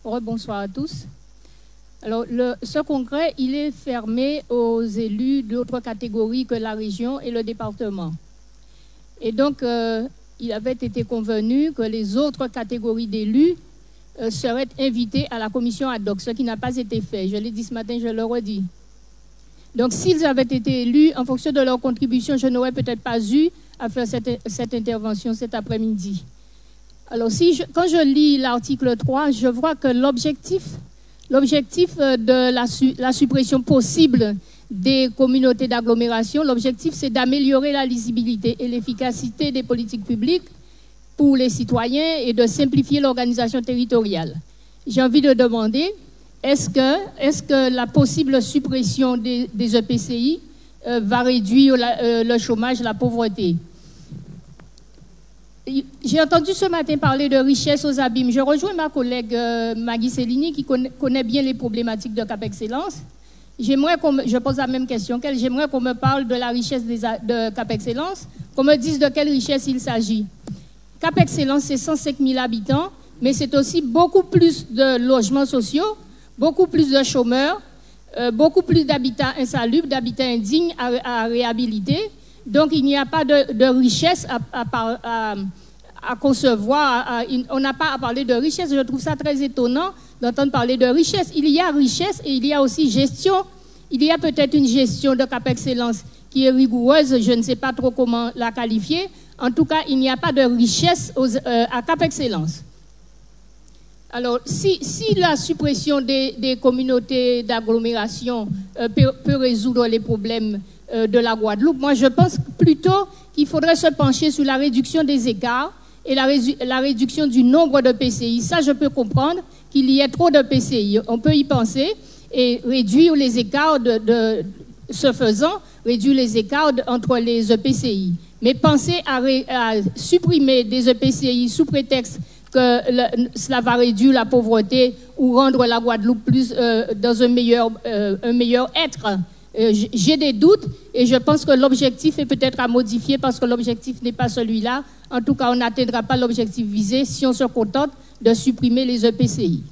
Bonsoir à tous. Alors, ce congrès, il est fermé aux élus d'autres catégories que la région et le département. Et donc, il avait été convenu que les autres catégories d'élus seraient invités à la commission ad hoc, ce qui n'a pas été fait. Je l'ai dit ce matin, je le redis. Donc, s'ils avaient été élus, en fonction de leur contribution, je n'aurais peut-être pas eu à faire cette intervention cet après-midi. Alors, quand je lis l'article 3, je vois que l'objectif de la suppression possible des communautés d'agglomération, l'objectif, c'est d'améliorer la lisibilité et l'efficacité des politiques publiques pour les citoyens et de simplifier l'organisation territoriale. J'ai envie de demander, est-ce que la possible suppression des EPCI va réduire le chômage, la pauvreté? J'ai entendu ce matin parler de richesse aux abîmes. Je rejoins ma collègue Maggie Cellini qui connaît bien les problématiques de Cap Excellence. Je pose la même question qu'elle. J'aimerais qu'on me parle de la richesse de Cap Excellence, qu'on me dise de quelle richesse il s'agit. Cap Excellence, c'est 105 000 habitants, mais c'est aussi beaucoup plus de logements sociaux, beaucoup plus de chômeurs, beaucoup plus d'habitats insalubres, d'habitats indignes à réhabiliter. Donc, il n'y a pas de richesse à concevoir. On n'a pas à parler de richesse. Je trouve ça très étonnant d'entendre parler de richesse. Il y a richesse et il y a aussi gestion. Il y a peut-être une gestion de Cap Excellence qui est rigoureuse. Je ne sais pas trop comment la qualifier. En tout cas, il n'y a pas de richesse à Cap Excellence. Alors, si la suppression des communautés d'agglomération peut résoudre les problèmes de la Guadeloupe, moi je pense plutôt qu'il faudrait se pencher sur la réduction des écarts et la réduction du nombre de PCI. Ça, je peux comprendre qu'il y ait trop de PCI. On peut y penser et réduire les écarts ce faisant, réduire les écarts entre les EPCI. Mais penser à supprimer des EPCI sous prétexte que cela va réduire la pauvreté ou rendre la Guadeloupe plus dans un meilleur être, j'ai des doutes et je pense que l'objectif est peut-être à modifier parce que l'objectif n'est pas celui-là. En tout cas, on n'atteindra pas l'objectif visé si on se contente de supprimer les EPCI.